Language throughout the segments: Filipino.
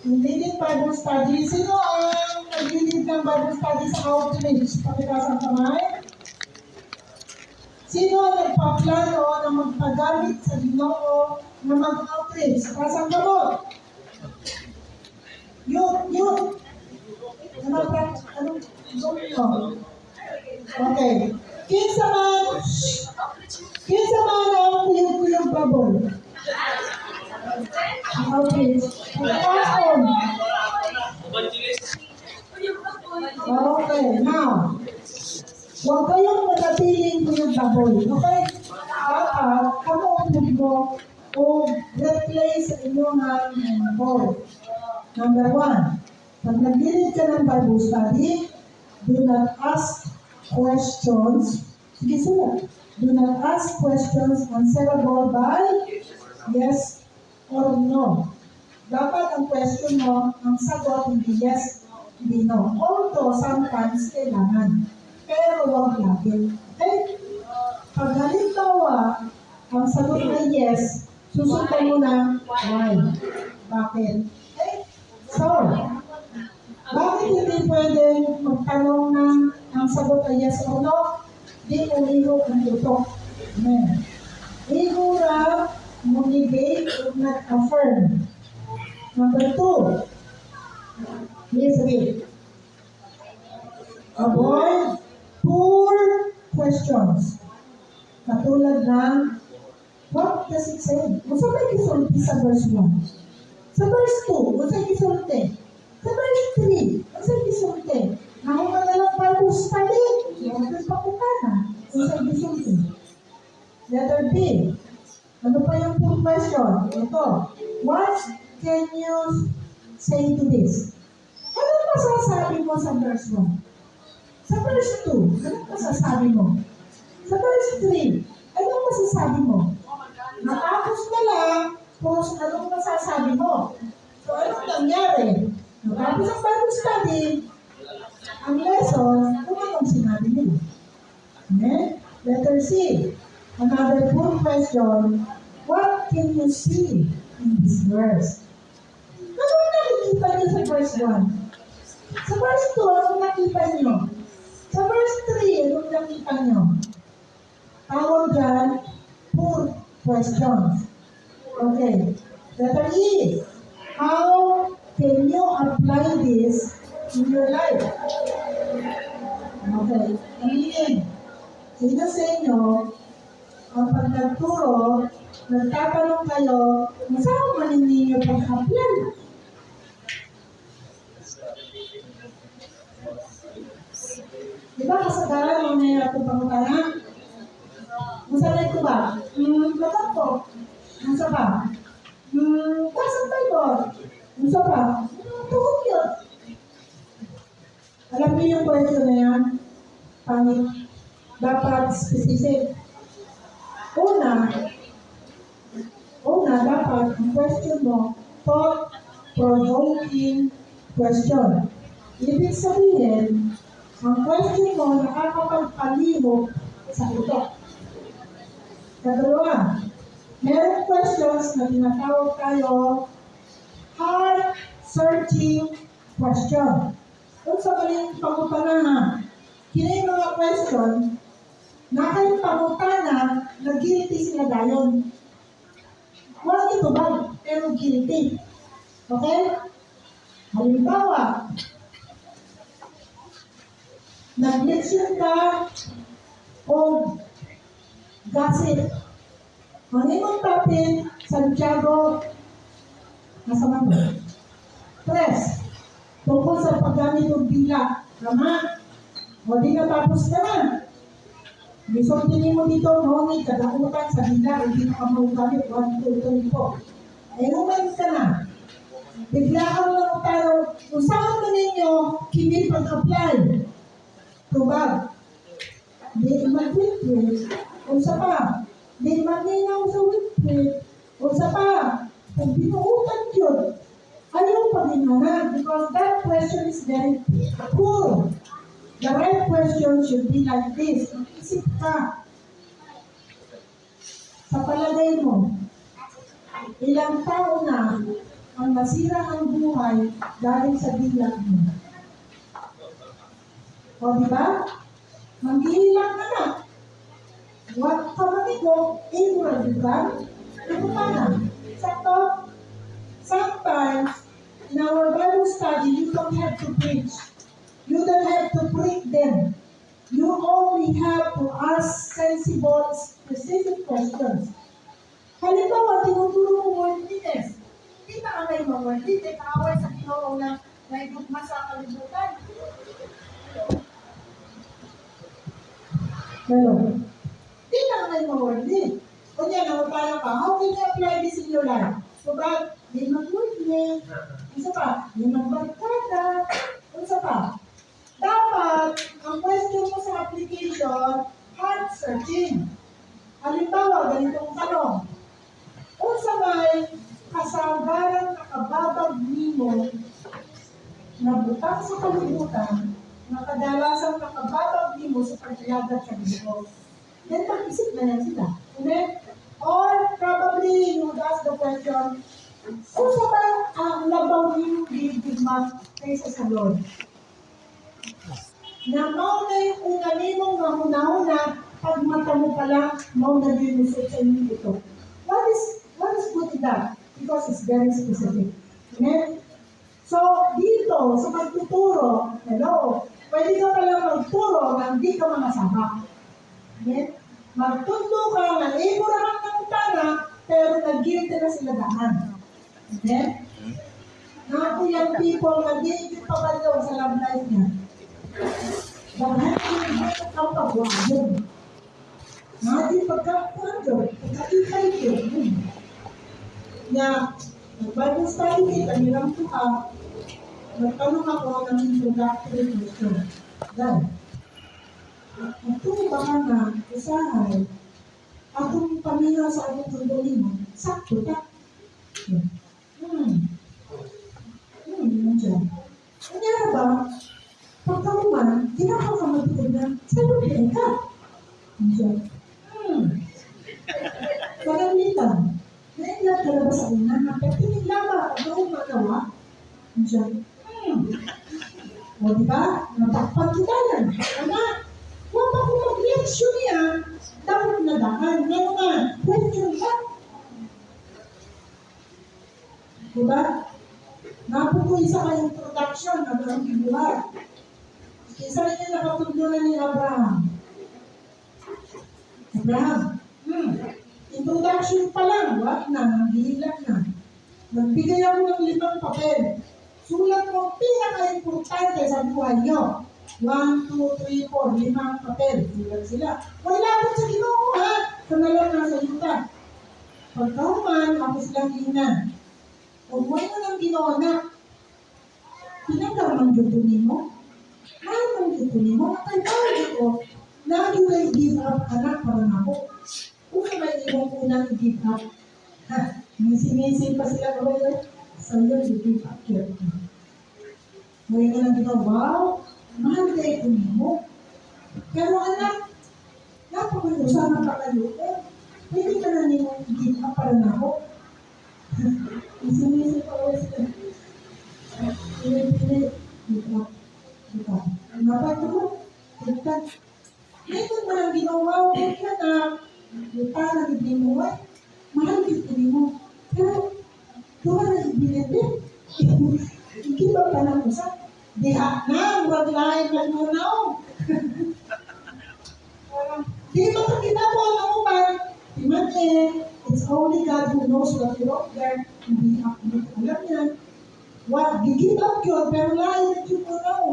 Leading Bible Study. Sino ang nag-lead ng Bible Study sa outreach? Pakitaas ang kamay. Sino ang nagpaplano na magpagamit sa Ginoo na mag-outreach? Pasang gamot. Yun. Anong okay. Kinsa man ang kuyog-kuyog babol. Outreach. Pagkaon. Okay, now. Huwag kayong matatiling kuyog babol. Okay? Dapat, kamo ang mo o replace sa inyong bowl. Number 1, pag nag-lead ka ng Bible study, do not ask questions. Sige, sulat. Do not ask questions answerable by yes or no. Dapat ang question mo, ang sagot, hindi yes, hindi no. Although sometimes kailangan. Pero huwag lagi. Okay? Pag halimbawa, ang sagot ay yes, susundan mo na why. Bakit? Okay? So, bakit hindi pwede magtanong ng ang sagot ay yes or no? Di umiro ang tutok. Amen. Igura, motivate, not affirm. Number 2, listen. Avoid poor questions. Katulad ng, what does it say? Kung sa may kisulti sa verse 1. Sa verse 2, kung sa kisulti. Sa verse 3, kung sa kisulti. Nakuha na lang Bible study. Yung pagpaputana. Kung sa kisulti. Letter B. Ano pa yung full question? Ito. What can you say to this? Ano masasabi mo sa verse 1? Sa verse 2, ano masasabi mo? Sa verse 3, ano masasabi mo? Natapos na lang, kung anong masasabi mo. So, anong nangyari? Natapos ang Bible study, ang lesson, kung anong sinabi nila. Okay? Letter C. Another full question, what can you see in this verse? Ano nakikita niyo sa verse 1? Sa verse 2, anong nakita niyo? Sa verse 3, anong nakita niyo? Tawag dyan, full questions. Okay. Letter E. How can you apply this in your life? Okay. Aminin. Sino sa inyo, ang pag nagturo, nagtatanong kayo, saan man ninyo pag-apply? Diba kasagaran mo na yung pangutana? Masanay ko ba? Lagat ko. Masa pa? Kasang tayo. Masa pa? Tuhog yun. Alam niyo yung question na yan? Pangit. Dapat specific. Una, dapat ang question mo, thought-provoking question. Ibig sabihin, ang question mo nakakapagpalihog sa utak. Kadalawa, merong questions na tinatawag tayo heart-searching question. Kung sa maling pagpapanahan, kini mga question, nakayong pagpapana na guilty sila dayon. Wala ito ba? Pero guilty. Okay? Halimbawa, nag-leksyon ka o gossip. Ang imong topic, Santiago, nasa mga. 3, tungkol sa paggamit ng bila. Tama? O di natapos ka na. Bisultinin mo dito, ngunit kadakutan sa bila, hindi na ka magagamit, 1, 2, 3, 4. Ay, umalis ka na. Biglaan lang tayo, kung saan na ninyo, kini pag-apply. Tubag. Di mag-witness. Kung sa pa, di mag-inaw sa witness. Kung sa pa, kung binuutan yun, ayaw pag-inahan because that question is very poor. The right question should be like this. Isip ka. Sa palagay mo, ilang taon na ang nasira ang buhay dahil sa dilag mo. O diba? Manghihilang ka na. Huwag ka manigo, ignorant ka. Ano ka na? Sakto? Sometimes, in our Bible study, you don't have to preach. You don't have to prick them. You only have to ask sensible, specific questions. Halimbawa, tinuturo mo worldliness. Hindi na anay mo worldliness, kaaway sa Ginoo na naigugma sa kalibutan. Hello? Hindi na anay mo worldliness. Kunya, nawala ka, how can you apply this in your life? So, God, di mag-worldliness. Isa pa, di magbarkada. Isa pa, dapat, ang question mo sa application, heart searching. Halimbawa, ganitong tanong. Kung sa may kasagaran nakababag nimo na butang sa kalibutan, na kadalasang nakababag nimo sa paglagat sa Diyos. Then, mag-isip na yan sila. Okay? Or, probably, you would ask the question, kung sa ba ang labaw nimo gigigma kaysa sa Lord? Na mao na yung una nimong mahuna-huna, pag mata mo pala, mao na din yung sa inyo ito. What is good in that? Because it's very specific. Amen? So, dito, sa pagtuturo, hello, pwede ka pala magturo na hindi ka mangasama. Amen? Magtundo ka na iburahan ng tana, pero nag-guilty na sila daan. Amen? Naku yung people na di papalaw sa love life niya. Dahil ang pagwagod. Nadi pagkakagod, pagkakikay yun. Na, nag-Bible study, kanilang tuha, nagtanong ako ng introductory question. Dahil, ito ba na, usahay, akong pamilya sa akong kondolino, sakto ka. Nandiyan. Nandiyan ba, pagkakuman, kinakakamagod na, sa lupin ka. Nandiyan. Pagamitan. Naingat ka na ba sa una? Nagtinig ba? Noong magawa? Nandiyan. O diba? Natakpan kita yan. Ano? Huwag ako mag-reaction niya. Dapat na daan. Ano nga? Question ka. Diba? Napo ko isa ka introduction na ang bibuhay. Isa rin yung nakatugnunan ni Abraham. Abraham. Introduction pa lang. Wag na. Nanghihilang na. Nagbigay ako ng 5 papel. Sulat mo pinaka-importante sa buhay nyo. 1, 2, 3, 4, 5 papel. Sulat sila. Wala po sa Ginoo, ha? Kanalang nasa yuta. Pagkauman, ako silang inan. Kung mo ng Ginoo na, pinagkaman dutunin mo. Mayroon dutunin mo. Nakaibawi ko, lagi kayo give up anak para na ako. Kung may ibang unang i-give up, misi-misi pa sila kawala, sa'yo i-give up yun. Ngayon ka lang dito, wow, mahal kayo kunin mo. Pero anak, napakalusan pa kayo, pwede ka na nyo i-give up para na ako. Misi-misi pa kawala sila. Pili-pili, give up. Mapag mo, tigtan. Ngayon mo lang ginawa, huwag ka na, lupa na ibigay mo, mahal ibigay mo. Pero, doon na ibigay din. Hindi ba pa na usap? Diha na, huwag lahat na nunaw. Di ba ka ginawa na uman? Imagine, it's only God who knows what you're up there. Hindi alam yan. Wag, gigit up yun, pero lahat na yun nunaw.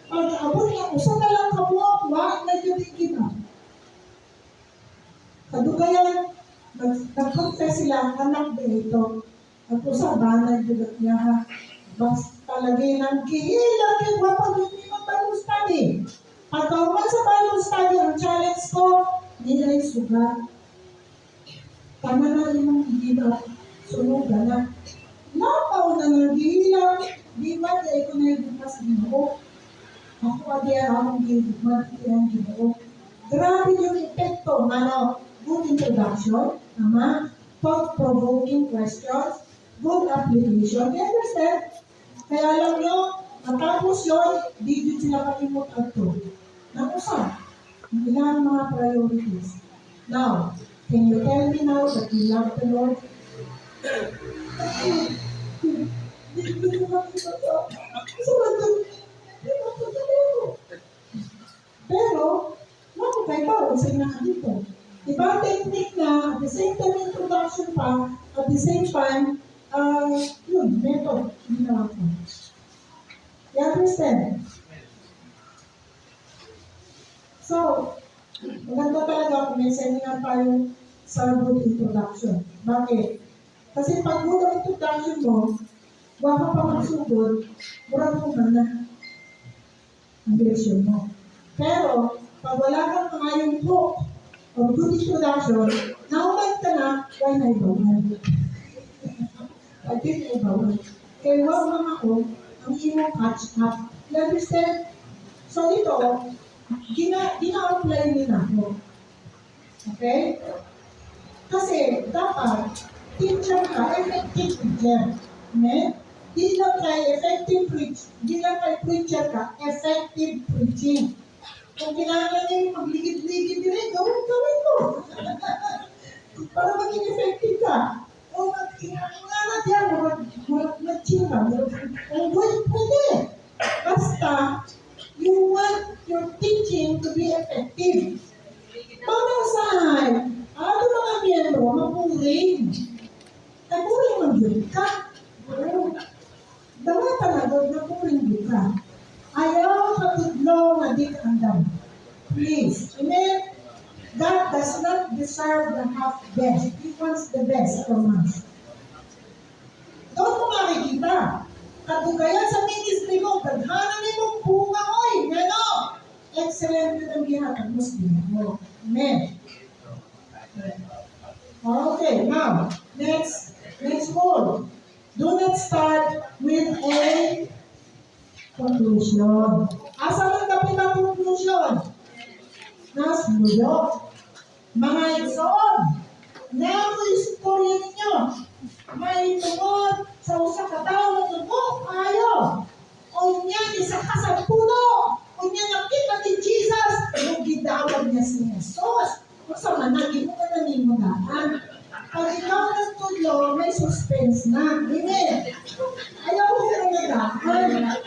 Pagkaabot niya, usa na lang kabuok, wag na yun gigit up. Kadugayan, nag-confess sila, anak din ito. At usa ba na yun niya ha? Basta talagay ng kihilang yung wapag hindi mag-Bible study. Pagkauman sa Bible study, ang challenge ko, nilay sugat. Tama na yung gigit sunog na. Napaw na naghihilang, di ba di ko na yung mas Ginoo. Ako adiya akong gigit yung Ginoo. Grabe yung epekto, good introduction, thought-provoking questions, good application. You understand? Kaya alam nyo, matapos yun, di din sila kalimot at to. Nakusap, ang ilang mga priorities. Now, can you tell me now that you love the Lord? Hindi ko makita ito. So, pero, makukay pa rin sa inahan dito. Ibang technique na, at the same time introduction pa, at the same time, yun, method, ginawa ko. You understand? So, maganda talaga kung may seminar tayo sa good introduction. Bakit? Kasi pag good ang introduction mo, baka pa magsugod, murang mo na ang direksyon mo. Pero, pag wala kang ngayong hook o good introduction, naumag ka na, why na ibawal? Pag yun na ibawal. Kaya wag mga ko, ang iyong catch up. You understand? So ito, gina-apply nila ako. Okay? Kasi dapat, teacher ka, effective teacher. Okay? Di lang kay preacher ka, effective preaching. Kung kailangan niya yung magligid-ligid din, gawin mo. Para maging effective ka. O ingana diyan, mag-chill ka. Pwede. Basta, you want your teaching to be effective. Paano saan? Ano mga miyembro, mapuring. Napuring mag-yun ka. Dawa talaga, napuring ka. Ayaw katudlo na di andam. Please. Amen? God does not deserve the half best. He wants the best from us. Doon mo makikita. Katugayan sa ministry mo, kadhanan ni mong bunga, oy, ngano? Excellent yun ang gihatag mo sa mo. Amen. Okay, now, next goal. Do not start with a conclusion. Asa man kapit ang conclusion? Nasulog. Mga igsoon, na ako istorya ninyo. May tungod sa usa ka tawo ng tungod, ayaw. O niya, isa ka sa puno. O niya, nakita ni Jesus. Yung gidawag niya si Jesus. Kung sa managin mo na nanimudaan. Pag ikaw nagtudlo, may suspense na. Amen. Ayaw ko sa nagdaan.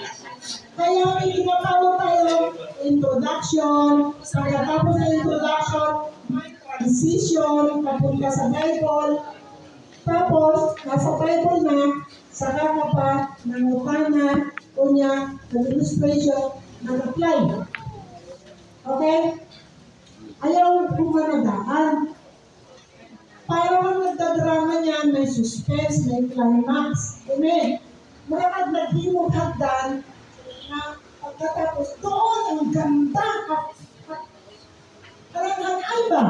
Kaya may ginagawa tayo introduction. Pagkatapos ng introduction, may transition papunta sa Bible. Tapos, nasa Bible na, saka ka pa nangutana o niya, nag-illustration, nag-apply. Okay? Ayaw pumanadaan. Parang nagdadrama niyan, may suspense, may climax. Amen? Maramag naghimong hagdan na pagkatapos doon, ang ganda. Parang ang iba.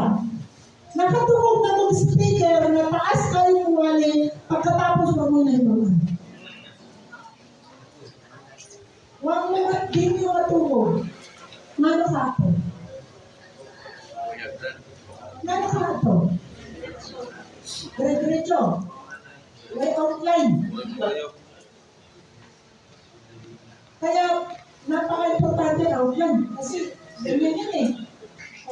Nakatungog na ng speaker na taas kayo wali pagkatapos mo muna yung huwag mo din yung matungog. Ngano ka ito? Ngano ka ito? Dire-diretso. May outline. Kaya, napaka-importante outline. Kasi, ganyan yan eh.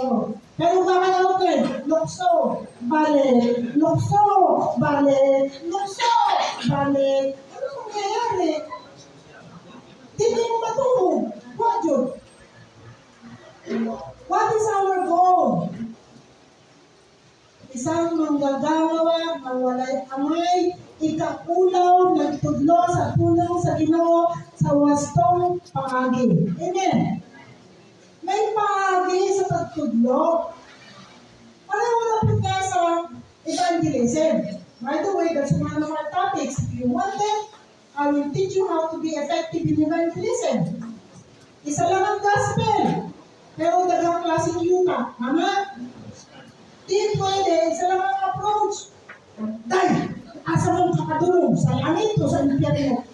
Oh. Pero bakit outline? Lukso, bale, lukso, bale, lukso, bale. Ano mangyayari? Hindi mo matulog. What yun? What is our goal? Isang manggagawa, mawalay amay, ikakulaw, nagtudlo sa pulong sa Ginoo, sa wastong paagi. Amen. May paagi sa pagtudlo. Wala po nga sa evangelism. By the way, that's one of our topics. If you want it, I will teach you how to be effective in evangelism. Isa lang ang gospel. Pero dagang klaseng yuta. Mama? Di pwede, isa lang ang approach. Dahil, asa mong kakadulong sa langit o sa impyerno.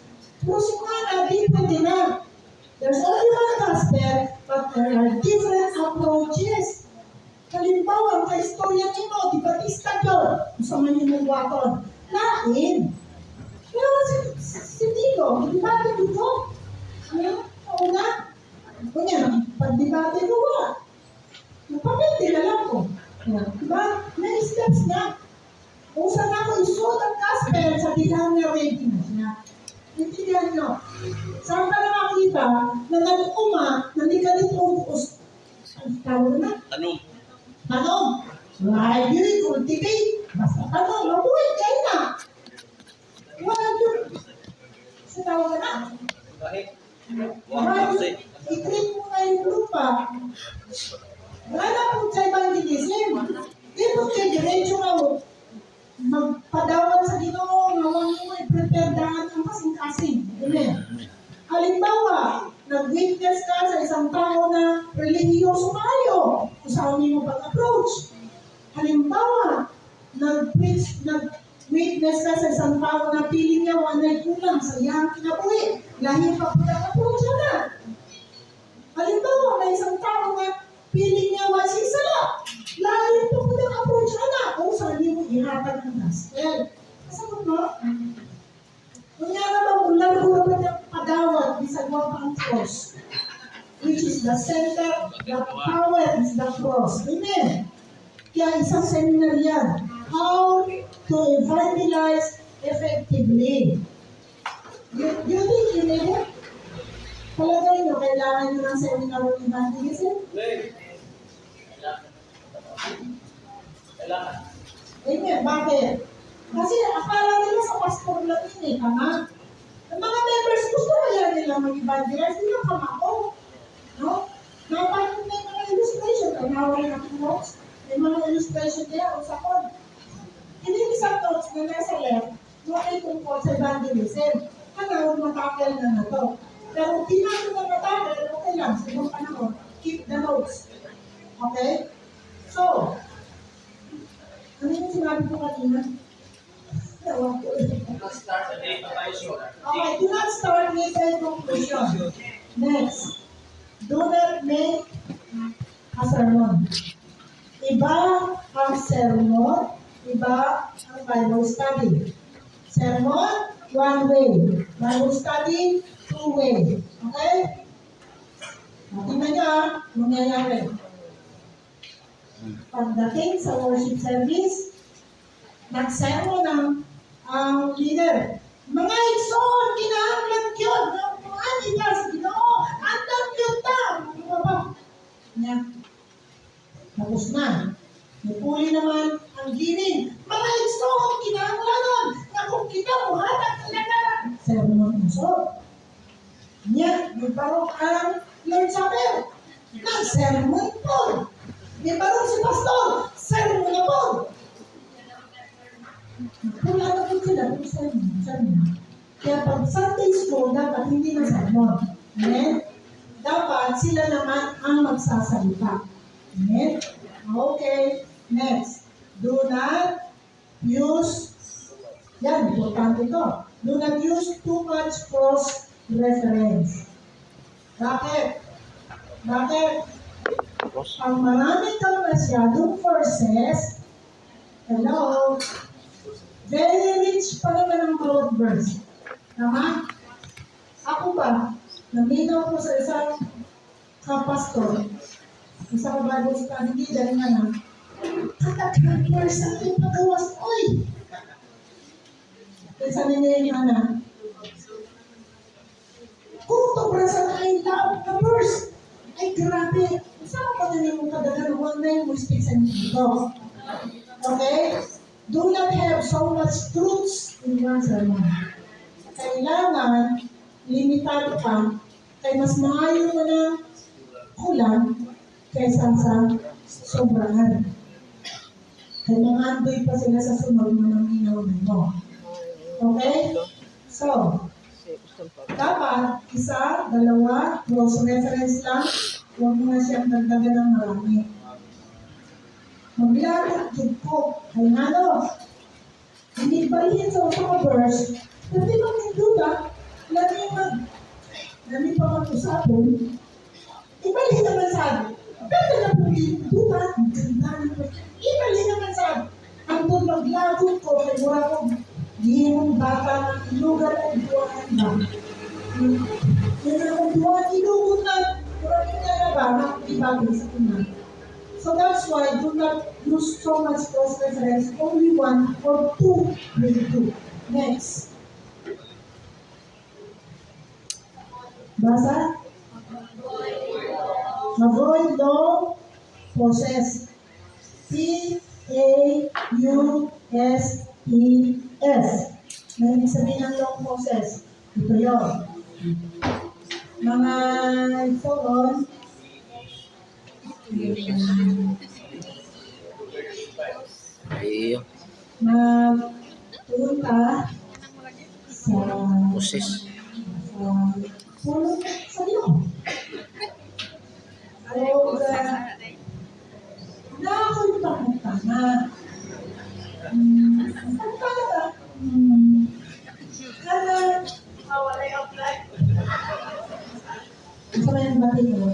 Pero si Mana, di pwede na. There's only one gospel, but there are different approaches. Halimbawa, ang kaistorya nimo, di Batista yun. Gusto man yung waton. Lain. Sindino, debate dito. Oo nga. Kunya, pag-debate ko ba? Napapit, tinala ko. Diba? May steps na. Kung saan ako isuot ang gospel, sabihan niya ready na siya. Intindihan nyo. Saan ka nakakita na nag-uma, na di ka dito umus. Ang tawag na? Tanong. Tanong. Like you, cultivate. Basta tanong, mabuhay kayo na. Wala yun. Sa tawag na. Kahit. Right? I-treat mo nga yung lupa. Wala na po sa evangelism. Di po kayo diretso nga magpadawat sa Ginoo, ngawang mo i-prepare daan ang kasing-kasing. Amen. Halimbawa, nag-witness ka sa isang tao na relihiyoso kayo, kung saan mo pag-approach. Halimbawa, nag-witness ka sa isang tao na piling niya wanay kulang sa iyang kinabuhi. Lahi pa po nag-approach na. Halimbawa, may isang tao na piling niya wasing sala. Lahi pa po nag-approach na. Kung saan mo ihatag ng gospel. Kasagot mo? Kunyara ba, ulan ko naman yung padawat, bisag mo pang cross. Which is the center, the power is the cross. Amen. Kaya isang seminar yan. How to evangelize effectively. You think you need it? Palagay nyo, kailangan nyo ng seminar of evangelism? Kailangan. Amen. Bakit? Kasi akala nila sa pastor lang yun eh, tama? Ang mga members, gusto kaya nila mag-evangelize, hindi lang kamako. No? Napanin may mga illustration, kanaway natin notes, may mga illustration niya, usapon. Hindi isang notes na nasa left, no ay tungkol sa evangelism. Ano, matakal na to. Pero kung di natin na matakal, okay lang, sa ibang panahon, keep the notes. Okay? So, ano yung sinabi ko kanina? Start sa day pa tayo sure. Okay, do not start with a conclusion. Next, do not make a sermon. Iba ang sermon, iba ang Bible study. Sermon, one way. Bible study, two way. Okay? Tingnan nyo mangyayari. Pagdating sa worship service, nagsermon ang leader. Mga igsoon, kinahanglan yun. Ano ka sa Ginoo? Andang yun ta. Ano ba? Niya. Tapos na. Napuli naman ang giring. Mga igsoon, kinahanglan nun. Na kung kita mo, hatag talaga. Sermon iso. Niya, may barok ang Lord Supper. Nag-sermon po. May barok si Pastor. Sermon na po. Wala na po sila kung sermon. Kaya pag Sunday school, dapat hindi na sermon. Amen? Dapat sila naman ang magsasalita. Amen? Okay. Next. Do not use, yan, importante ito. Do not use too much cross-reference. Bakit? Bakit? Ang marami kang masyadong verses, hello, very rich pa naman ang broad verse. Tama? Ako ba, naminaw ko sa isang kapastor, isang Bible study leader nga na, katakang verse ang ating pagawas, oy! Kaysa nila yung na, kung tobra sa tayong laot na verse, ay grabe, saan pa na yung kadagan, one na yung speak sa dito. Okay? Do not have so much truths in one sermon. Kailangan, limitado ka, kay mas maayo mo na kulang kaysa sa sobrahan. Kaya mga andoy pa sila sa sunod mo ng inaw mo. Okay? So, dapat isa, dalawa, cross-reference lang, huwag mo na siyang dagdagan ng marami. Maglalat yung ko. Ay nalo. Hindi balihin sa mga verse. Kasi kung hinduda, lami pa mag-usapon, ibalihin naman sa akin. Pero na po hinduda, ang ganda naman. Ibalihin naman sa akin. Ang doon maglagot ko, kay mura ko, Yung bata ng ilugan o buwan ba? Yung ang buwan, ilugan na, kurang na ba, nakakibagay sa tunan. So that's why do not use so much cross reference, only one or two will do. Next. Basa? Avoid long pauses. P-A-U-S-E-S. May ibig sabihin ng long pauses. Ito yun. Mga foron, Ay, magpunta sa Moses. puno sa Diyos. O nakakunta ng tama. Ang talaga, kana, gusto mo yung batid mo?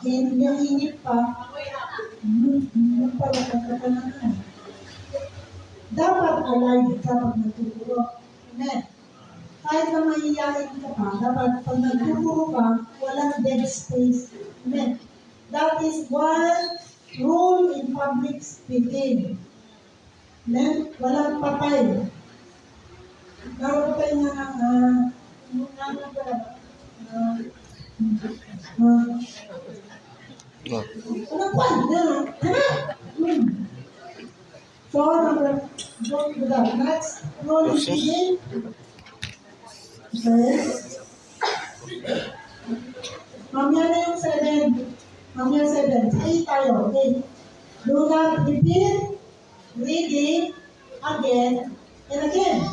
Yung init pa, yung pala pagkapanangan. Dapat alive ka pag nagtuturo. Amen. Kahit na mahihiyain ka pa, dapat pag nagtuturo ka, walang dead space. Amen. That is one rule in public speaking. Amen. Walang patay. Naroon tayo nga ano po? So, go to the next rule in speaking. Okay. Mamaya na yung 7. Mamaya 7. 8 tayo. Okay. Do not repeat reading again and again.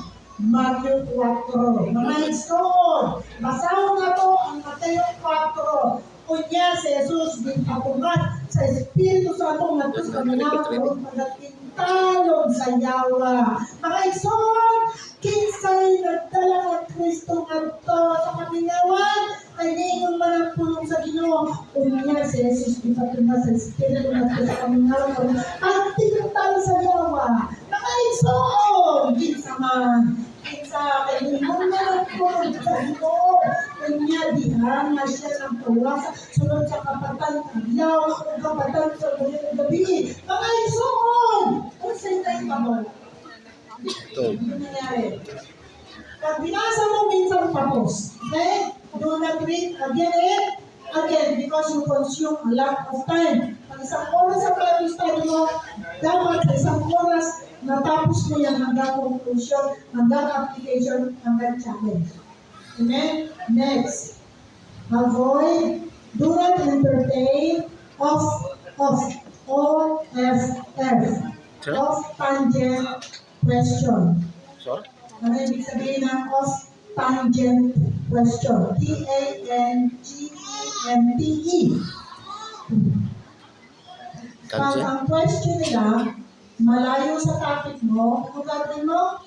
Matthew 4. Mga iskoon, basaho nga to ang Mateo 4. Kunya si Jesus ginpatungan sa Espiritu Santo nga ito sa minakaroon pagkatintalog sa yawa. Mga iskoon, kinsay nagdala ng Kristo nga ito sa kamingawan ay ningon man ang pulong sa Ginoo. Kunya si Jesus ginpatungan sa Espiritu nga ito sa kamingawan pagkatintal sa yawa. Mga iskoon, kinsaman sa kailangan na po sa Ginoo. Kanya dihan na siya ng pawasa sunod sa kapatan agyaw o kapatan sa gabi. Mga isuon! Ano sa itay pa mo? Ito. Ano nangyari? Pag binasa mo minsan tapos, okay? Do not read again because you consume a lot of time. Pag isang oras sa Bible study mo, dapat sa isang oras natapos mo yan hanggang conclusion, hanggang application, hanggang challenge. Amen? Next. Avoid, do not entertain of tangent question. Sorry? Ano ibig sabihin ng of tangent question? T-A-N-G-E-N-T-E. Pag Tangent? ang question nila, malayo sa topic mo, ano gagawin mo?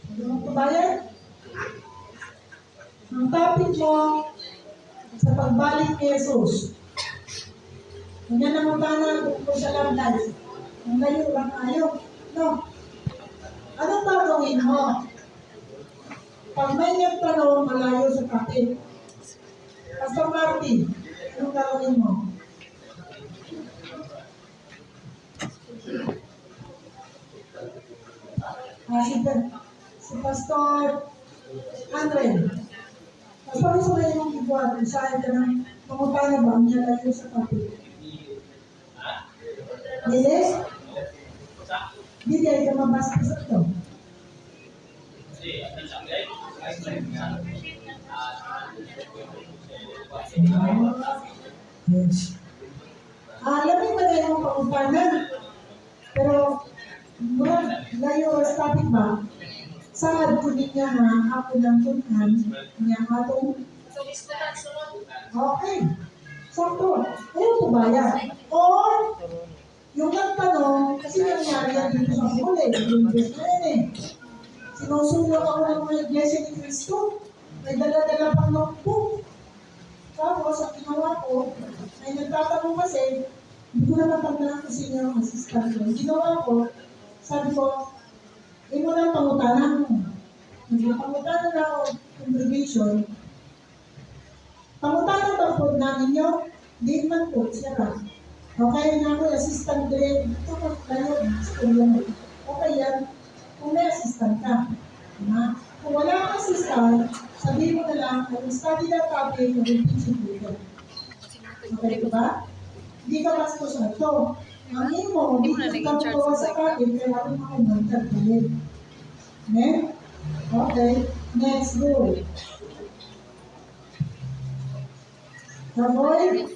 Hindi mo kabayan? Ang topic mo sa pagbalik ni Jesus. Ganyan ang utana kung sa love life. Ang layo lang tayo. No. Anong gagawin mo? Pag may nagtanong malayo sa topic, Pastor Martin, anong gagawin mo? Si Pastor Andre. Pastor, sa may mong ibuhat, isahin ka ng pangutana ba ang niya tayo sa topic? Bilis? Hindi ay ka mabasa sa ito. Yes. Alam mo na yung pangutana. Pero, mula layo sa topic ba? Saan ko din niya nga ako ng tunan niya atong okay. Sakto. Ayaw ko ba yan? Or, yung nagtanong, kasi nangyari yan dito sa muli, yung iglesia na yun eh. Sinusulong ako ng mga iglesia ni Cristo, may dala-dala pang notebook. Tapos, ang ginawa ko, ay nagtatanong kasi, Hindi ko na matandaan kasi yung assistant ko. Ginawa ko, sabi ko, mo na pangutanan mo. Nagpangutanan na ako congregation. Pangutanan ba po na ninyo? Di man po, siya ka. Okay na ako, assistant grade. Ito ko kayo, studio mo. Okay yan, kung may assistant ka. Kung wala kang assistant, sabihin mo na lang, I will study that topic, I will teach it later. Okay ba? Hindi ka bastos na ito. Ang imo, hindi ka magawa sa topic, kaya ako makumantag ulit. Okay? Okay, next rule. Avoid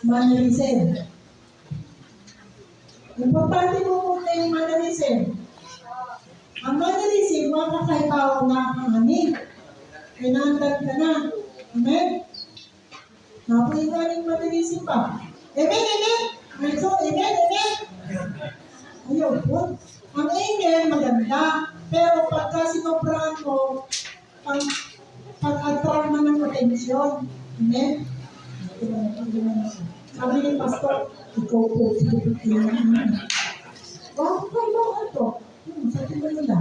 mannerism. Importante mo muna yung mannerism. Ang mannerism, makakaibaw na ang aning. Pinandag ka na. Amen? Napahingaling mannerism pa. Amen, amen? So, amen, amen? Ayaw po. Ang amen, maganda. Pero pagka sinobrahan mo, pag-attract na ng atensyon. Amen? Sabi ni Pastor, ikaw po, bakit kayo ito? Sa tingin nila.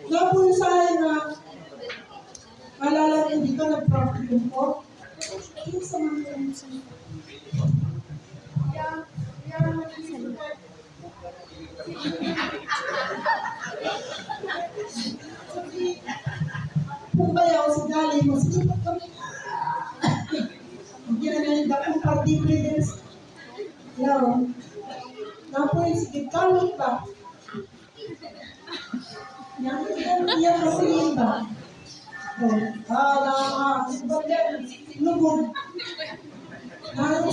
Napuyo sa akin na, alala rin dito, nag-practicum ko. Ano sa mga kung bayaw si Gali mo, sige pa kami. Hindi na nalita kung party breeders. Yaw. Napoy, sige, kalot pa. Yan kasi yun ba? Lugod.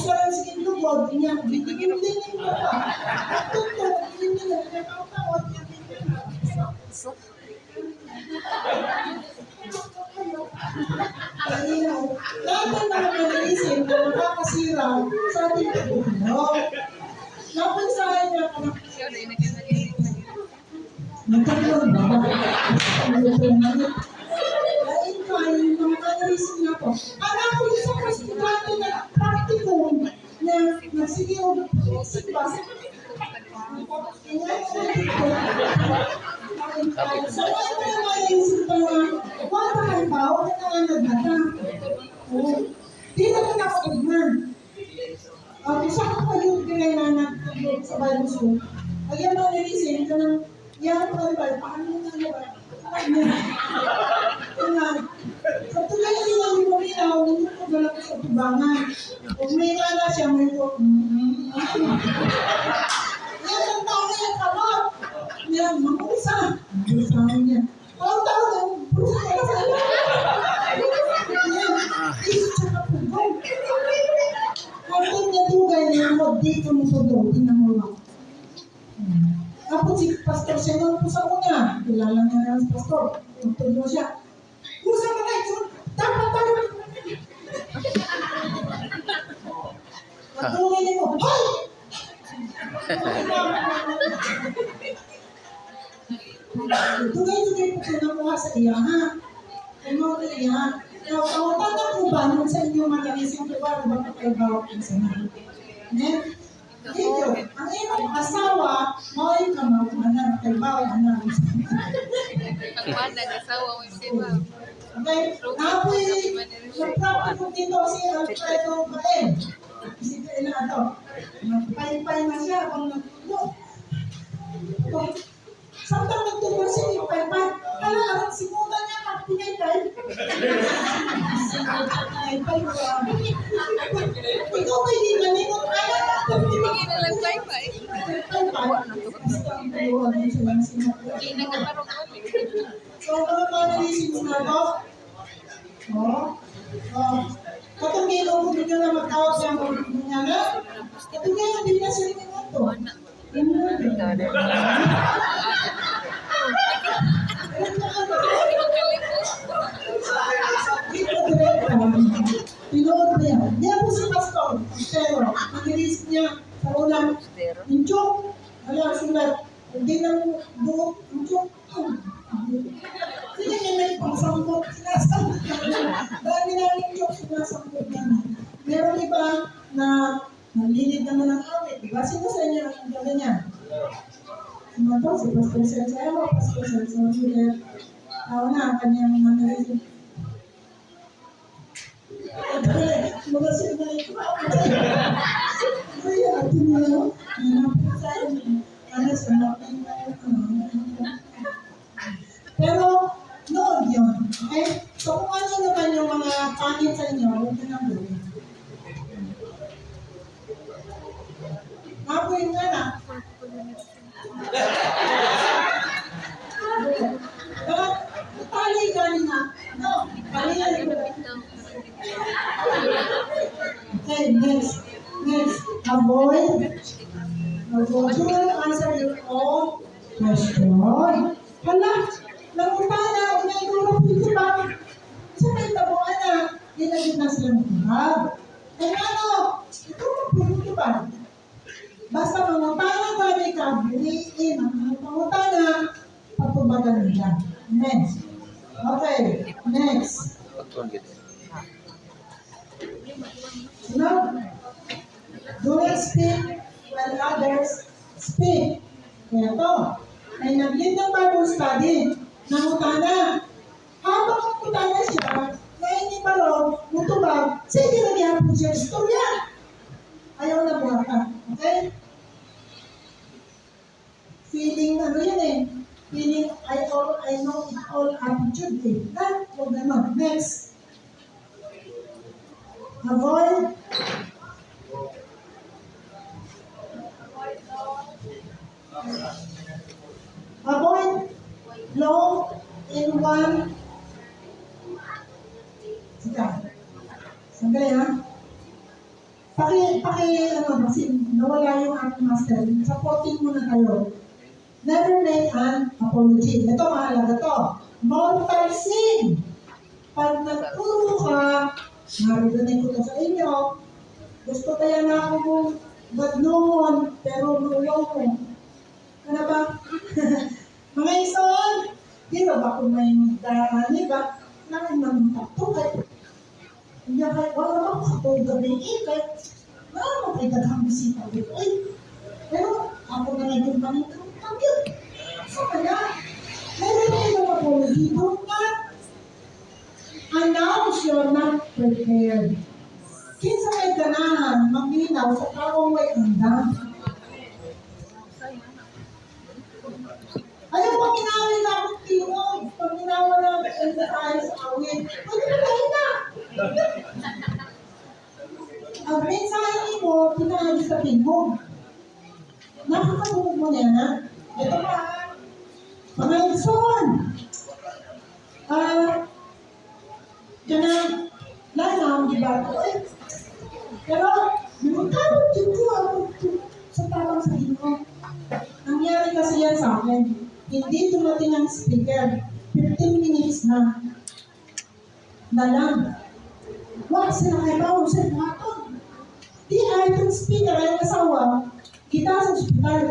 Siya lang sige lugod, niya, bitigin-tingin ka pa. Tuntun, bitigin-tingin ka pa. Tawad, lahat ng mga manalisip na makakasira sa ating pagbubuno. Napansahin niya ka na. Nagkaroon ba? Lain ka, yung mga manalisip niya po. Anak ko sa hospital na practicum na nagsige o sipa. So, ano yung mga naisip pa na wala kayo ba? O nanganag na ka? Di na ka nakapag-learn. Isa ka pa yung pinanganag sa Bible School. Ayaw na naisip ka ng yan pa ba? Paano nga na ba? Sa tulad na yung luminaw, hindi ko dala ko sa tubangan. Kung may nana siya, may ko, yan ang tao na yung kamot. Yan, mamusa. Mamusa niya. Walang tao na, pusa ka sa iyo. Yan, isip siya ka pugong. Kung niya tugay niya mo, dito mo pugong, tinamura. Tapos si Pastor Senor po sa una. Kilala niya na si Pastor. Magtulong siya. Pusa ka na ito. Dapat. Magtulong niya mo. Hoy! Tugay-tugay po ko nakuha sa iya, ha? Ano na iya? Tawatan na po ba nung sa inyo magagising po ba? Bakit kayo bawak yung sana? Amen? Dito, ang iyong asawa, may kamag-anak, kay bawal anak. Ang mana, asawa mo yung siwa. Okay? Apoy, nagpapakot dito si Alfredo Bael. Isipin na ito. Nagpay-pay na siya kung nagtulog. Samtang nagtulog siya, nagpay-pay. Alam, simutan niya kapinay-pay. Pay-pay ko. Ikaw ba hindi maningot? Hindi na lang bye-bye. Hindi na katarong ulit. So, mga manalisins na ito. Katong ginawa ko dito na magtawag siya mo niya na. Katong ginawa din na siya rin ito. Pinood ba yan? Yan po si Pastor. Pero, ang inisip niya sa ulan, yung chok, wala, sulat. Hindi nang buot, yung chok. Sige niya may pangsambot, sinasambot na. Dami na yung chok, sinasambot na. Meron iba na nalilid naman ang awit. presensya. Ayaw mo pas presensya. Hindi. Tao na, kanyang mga mga sinay ko. Kaya atin mo yun. Ano sa pero, noon yun. Okay? So, kung ano naman yung mga pangit sa inyo, huwag nyo nang gawin. Mabuhin nga na. Tali galing na. No, tali galing na. Okay, next. Next. Avoid. Avoid. You will answer your own question. Hala, nagpunta na, inaigulong dito ba? Sa may tabuan na, ginagit na sila ng tubag. Eh ano, ito magpuluto ba? Basta mangutana ba ni kabuliin ang mga pangutana, patubagan nila. Next. Okay, next. Now, do not speak when others speak. Kaya ito, ay nag-lead ng Bible study, nangutana. Habang nangutana siya, na hindi pa raw, mutubag, sige nagyan po siya istorya. Ayaw na buhatan. Okay? Feeling, ano yan eh, feeling, I know it all attitude eh. Na, huwag naman. Next. Avoid. Avoid long in one. Sika. Sandali ha. Kasi nawala yung aking master. Supporting muna kayo. Never make an apology. Ito, mahalaga to. Mortal sin. Pag nagturo ka, narinig ko to sa inyo, gusto kaya na ako mong badnoon, pero luwaw ko. Ano ba? Mga ison, di ba kung may darani ba, namin magtatukay. Hindi ka, wala ba kapag gabi kahit wala mo kayo daghang bisita dito. Pero ako na lang yung panitang yun. So kaya, meron kayo ng apology, do not announce you're not prepared. Kinsa may ganahan, maminaw sa taong may andam. Ayaw pag ginawin na akong tingog, pag ginawa na ang tayo sa awin, pwede na tayo na. Ang mensahe mo, pinahagi sa tingog. Nakakatulog mo niya na. Ito pa, mga ison. Kanang lanaw, di ba? Pero, magkabot dito ako sa tamang sa ino. Nangyari kasi yan sa akin. Hindi dumating ang speaker. 15 minutes na. Dalang. Wag sila kayo ba? Usap natin. Di ay itong speaker ay kasawa. Kita sa hospital.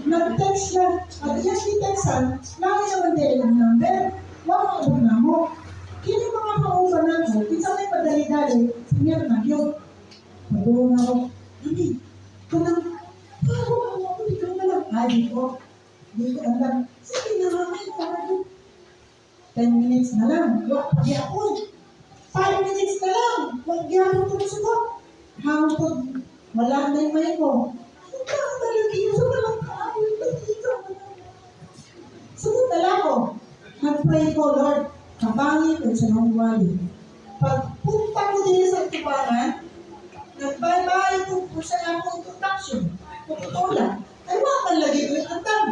Nag-text siya. At yan di-textan. Lagi naman din ang number. Wag ang na mo. Kini mga kauban na ko. Kita may padali-dali. Sinir na yun. Pagulong ako. Hindi. Kanang. Ako. Ikaw na lang. Ay, ko. Hindi ko alam. Sige na namin. 10 minutes na lang. Wag pag-iapon. 5 minutes na lang. Wag gyapon ko sugot. Hangtod. Wala na yung may ko. Sugot talaga yun. Sugot lang kaawin. Sugot na lang ko. Nag-pray ko, Lord. Kabangin ko sa nang wali. Pagpunta ko din sa tubangan, nag-bye-bye ko sa akong introduction. Puputulan. Ay, makalagay ko yung andam.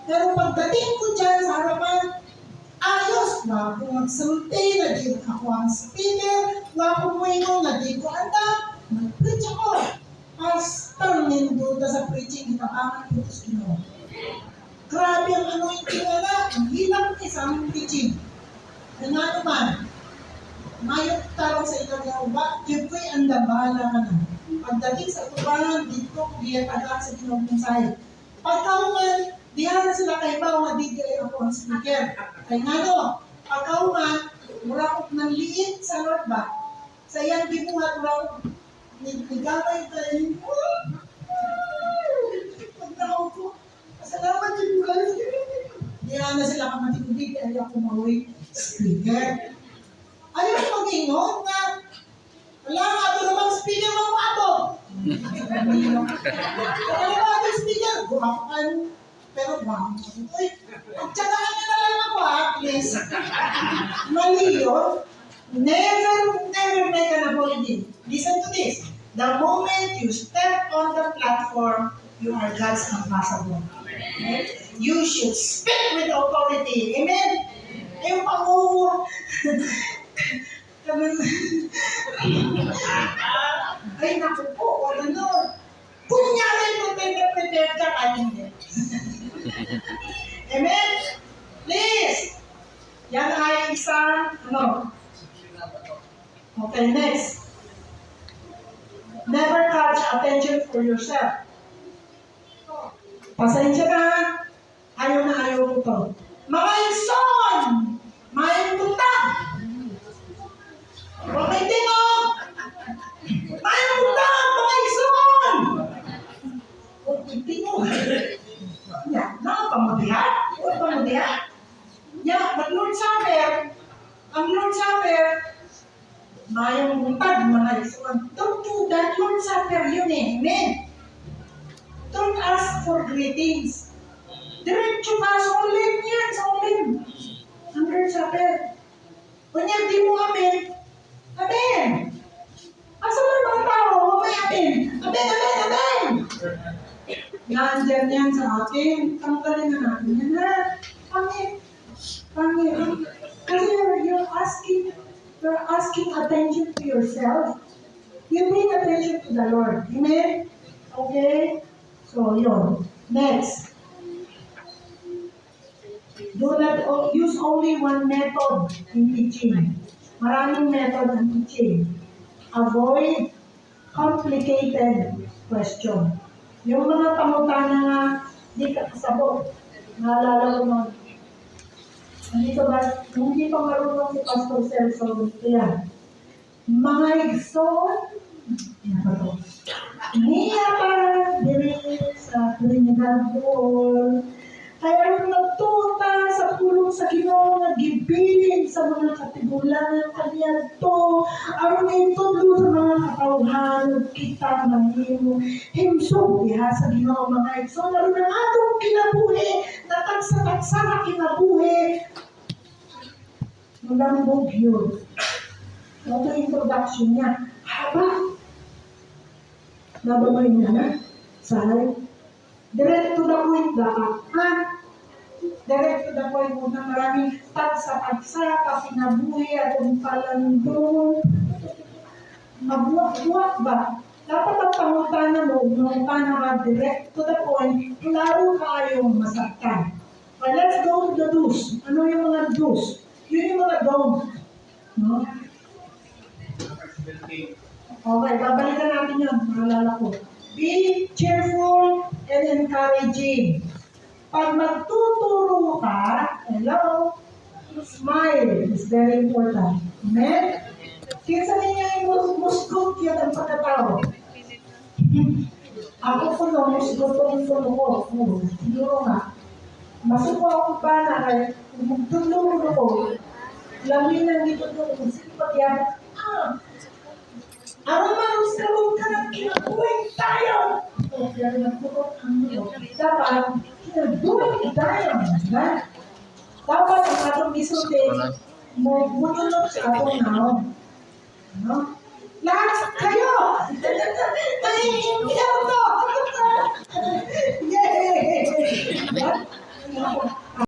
Pero pagdating ko dyan sa harapan, ayos, wala akong magsulti, naging ako ang speaker, wala akong mwingo, naging ko andam, nag-preach ako. Pastor ninduta sa preaching, itapangan ko sa Ginoo. Grabe ang anointing na, ang hilang isang teaching. Kung ano man, mayot tarong sa ikaw niya, yun ko'y andam, bahala ka na. Pagdating sa tubangan, dito, diya tagak sa Ginoo mensahe. Pagkauman, diyan sila kay Bao, madigay ako ang speaker. Kay nga pagkauman, mura ko ng liit sa Lord ba? Sa iyang bibuhat, mura ko, nagagay tayo, pagkao ko, sa Salamat din guys. Kaya na sila kamatindi, kaya ako maway speaker. Ayaw ko mag-ingon na, wala nga ito namang speaker ng ato. Wala nga ito speaker, gumapan. Pero bang, uy, pagtsagaan nyo na lang ako please. Mali yun. Never make an apology. Listen to this. The moment you step on the platform, you are God's ambassador. Okay? You should speak with authority. Amen? Yung panguha. Ay, naku po, ano? Kunyari, prepare ka, kahit hindi. Amen? Please! Yan ay isang, ano? Okay, next. Never catch attention for yourself. Pasensya na, ayaw na ayaw mo to. Mga ison! Mga tutang! Huwag may tingog! Mga tutang! Mga ison! Huwag may tingog! Yan, nakapamudihan? Huwag pamudihan? Yan, mag-Lord Supper, ang Lord Supper, mayang buntag, mga ison. Don't do that, Lord Supper yun eh. Amen? Don't ask for greetings. Diretso ka sa ulim yan, sa ulim. Ang Lord Supper. Kunyang di mo amen, amen. Asa man mga tao, may amen. Amen, amen, amen. Nandyan yan sa atin. Tanggalin na natin yan ha. Pangit. Pangit. Kasi you're asking attention to yourself. You bring attention to the Lord. Amen? Okay? So, yun. Next. Do not use only one method in teaching. Maraming method in teaching. Avoid complicated question. Yung mga pangutana nga, di ka kasabot. Naalala ko nun. Nandito ba, kung hindi pa marunong si Pastor Celso, yan. Mga igsoon, yan ba to? Niya pa, diri sa Trinidad Hall. Kaya rin nagtuta sa pulong sa Ginoo nga gibilin sa mga katigulangan kaniya to. Aron ito doon sa mga katawhan kita mahimo himsog diha sa Ginoo mga igsoon. Aron ang atong kinabuhi, natagsa-tagsa na kinabuhi. Malambog yun. Ito introduction niya. Haba. Nababay niya na. Sorry. Direct to the point dapat. Ha? Direct to the point muna maraming tagsa-tagsa, kapinabuhi, at palando. Mabuak-buak ba? Dapat ang pangutana mo, pangutana ka direct to the point, klaro kayong masaktan. But let's go to the do's. Ano yung mga do's? Yun yung mga don't. No? Okay, babalikan natin yun. Maalala ko. Be cheerful and encouraging. Pag magtuturo ka, hello, smile is very important. Amen? Kinsa niya yung musgot yun ang pagkatao. Ako po no, musgot ko yung puno ko. Siguro nga. Masuko ako pa na kay magtuturo ko. Lamin lang dito doon. Sige pa yan. Ang manustrabong ka ng kinabuhay tayo. Kaya nagturo ang dapat kinabuhay tayo. Dapat ang atong isulti mo munulog sa atong naon. No? Lahat kayo,